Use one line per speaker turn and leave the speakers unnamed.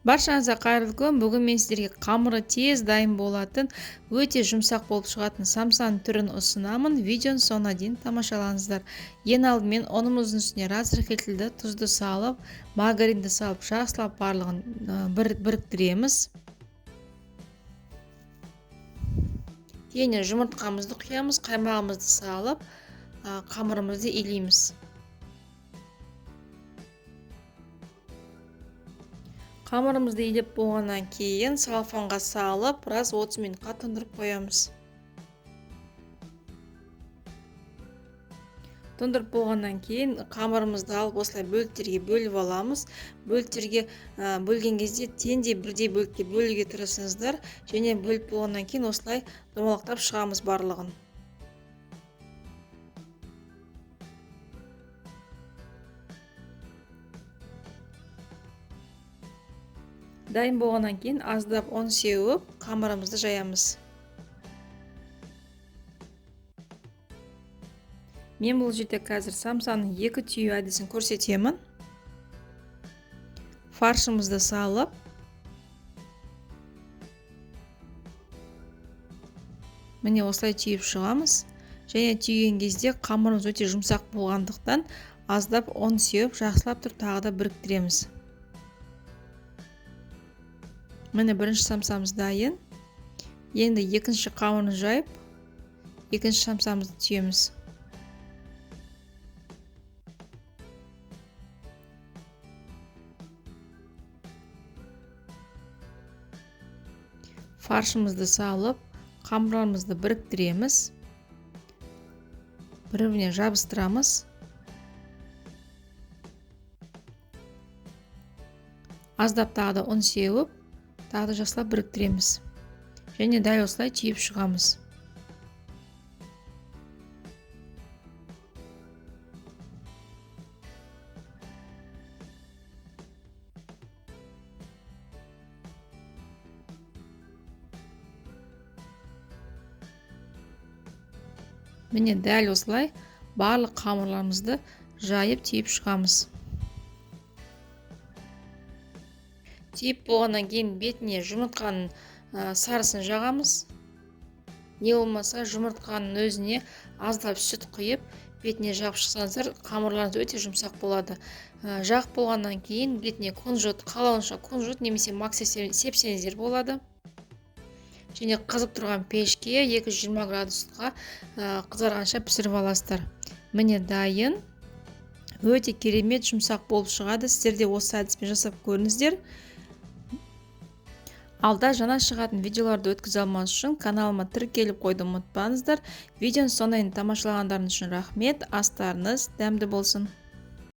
Баршаңызға қайырлы күн. Бүгін мен сіздерге қамыры тез дайын болатын, өте жұмсақ болып шығатын самсаның түрін ұсынамын. Видеоны соңына дейін тамашалаңыздар. Ең алдымен ұнымыздың үстіне разрыхлителді тұзды салып, маргаринді салып, жақсылап барлығын біріктіреміз. Кейін жұмыртқамызды құямыз, қаймағымызды салып, қамырымызды илейміз. Қамырымызды илеп болғаннан кейін салфанға салып, біраз 30 минутқа тұндырып қоямыз. Тұндырып болғаннан кейін қамырымызды алып осылай бөліктерге бөліп аламыз. Бөліктерге бөлген кезде теңдей бірдей бөлікке бөлуге тырысыңыздар. Және бөліп болғаннан кейін осылай домалақтап шығамыз барлығын. Дайын болғаннан кейін аздап ұн сеуіп, қамырымызды жаямыз. Мен бұл жерде қазір самсаның 2 түйу әдісін көрсетемін. Фаршымызды салып, міне осылай түйіп шығамыз. Және түйген кезде қамырымыз өте жұмсақ болғандықтан аздап ұн сеуіп, жақсылап тұрып тағы да біріктіреміз. Міне бірінші самсамыз дайын. Енді екінші қамырын жайып, екінші самсамызды түйеміз. Фаршымызды салып, қамырымызды біріктіреміз. Бір-біріне жабыстырамыз. Аздап тағы да ұн сеуіп, тағы да жақсылап біріктіреміз. Және дәл осылай түйіп шығамыз. Міне дәл осылай барлық қамырларымызды жайып түйіп шығамыз. Түйіп болғаннан кейін бетіне жұмыртқаның сарысын жағамыз. Не болмаса жұмыртқаның өзіне аздап сүт құйып, бетіне жағып шықсаңыздар, қамырларыңыз өте жұмсақ болады. Жағып болғаннан кейін бетіне кунжут, қалауынша кунжут немесе макс сепсеңіздер болады. Және қызып тұрған пешке 220 градусқа қызарғанша пісіріп аласыздар. Міне дайын. Өте керемет жұмсақ болып шығады. Сіздер де осы әдіспен жасап көріңіздер. Алда жаңа шығатын видеоларды өткізе алмас үшін каналыма тіркеліп қойды ұмытпаңыздар. Видеоны соңына дейін тамашалағандарыңыз үшін рахмет. Астарыңыз дәмді болсын.